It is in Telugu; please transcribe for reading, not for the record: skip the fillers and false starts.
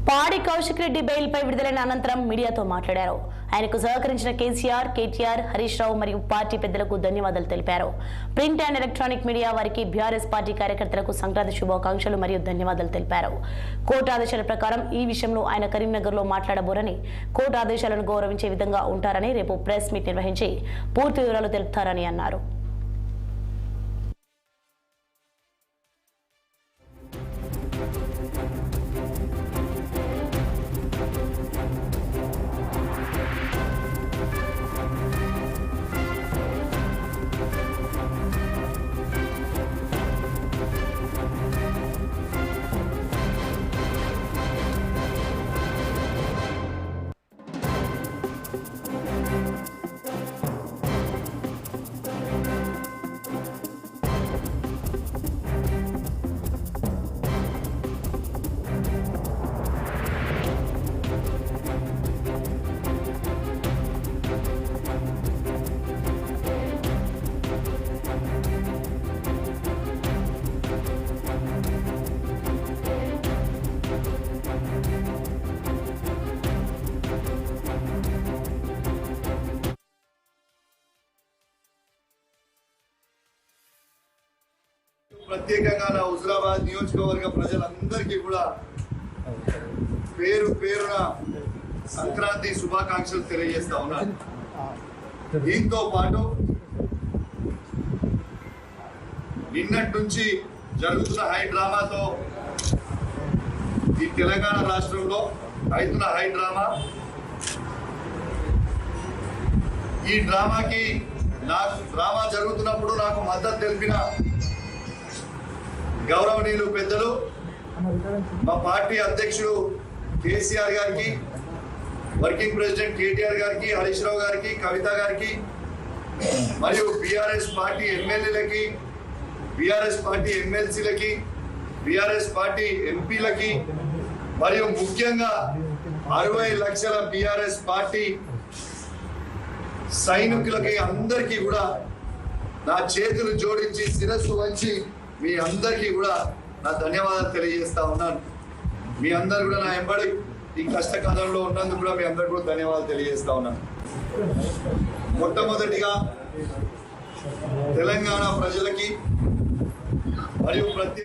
పాడి కౌశిక్ రెడ్డి బెయిల్ పై విడుదలైన అనంతరం మీడియాతో మాట్లాడారు. ఆయనకు సహకరించిన కేసీఆర్, కేటీఆర్, హరీష్ రావు మరియు పార్టీ పెద్దలకు ధన్యవాదాలు తెలిపారు. ప్రింట్ అండ్ ఎలక్ట్రానిక్ మీడియా వారికి బీఆర్ఎస్ పార్టీ కార్యకర్తలకు సంక్రాంతి శుభాకాంక్షలు మరియు ధన్యవాదాలు తెలిపారు. కోర్టు ఆదేశాల ప్రకారం ఈ విషయంలో ఆయన కరీంనగర్ లో మాట్లాడబోరని, కోర్టు ఆదేశాలను గౌరవించే విధంగా ఉంటారని, రేపు ప్రెస్ మీట్ నిర్వహించి పూర్తి వివరాలు తెలుపుతారని అన్నారు. ప్రత్యేకంగా నా హుజరాబాద్ నియోజకవర్గ ప్రజలందరికీ కూడా పేరు పేరున సంక్రాంతి శుభాకాంక్షలు తెలియజేస్తా ఉన్నాను. దీంతో పాటు నిన్నటి నుంచి జరుగుతున్న హై డ్రామాతో ఈ తెలంగాణ రాష్ట్రంలో అవుతున్న హై డ్రామా, ఈ డ్రామాకి డ్రామా జరుగుతున్నప్పుడు నాకు మద్దతు తెలిపిన గౌరవనీయులు పెద్దలు మా పార్టీ అధ్యక్షుడు కేసీఆర్ గారికి, వర్కింగ్ ప్రెసిడెంట్ కేటీఆర్ గారికి, హరీష్ రావు గారికి, కవిత గారికి మరియు బీఆర్ఎస్ పార్టీ ఎమ్మెల్యేలకి, బీఆర్ఎస్ పార్టీ ఎమ్మెల్సీలకి, బీఆర్ఎస్ పార్టీ ఎంపీలకి మరియు ముఖ్యంగా 60 లక్షల బీఆర్ఎస్ పార్టీ సైనికులకి అందరికీ కూడా నా చేతులు జోడించి శిరస్సు వంచి మీ అందరికీ కూడా నా ధన్యవాదాలు తెలియజేస్తా ఉన్నాను. మీ అందరు కూడా నా ఎంబడి ఈ కష్టకాలంలో ఉన్నందుకు కూడా మీ అందరికీ కూడా ధన్యవాదాలు తెలియజేస్తా ఉన్నాను. మొట్టమొదటిగా తెలంగాణ ప్రజలకి మరియు ప్రతి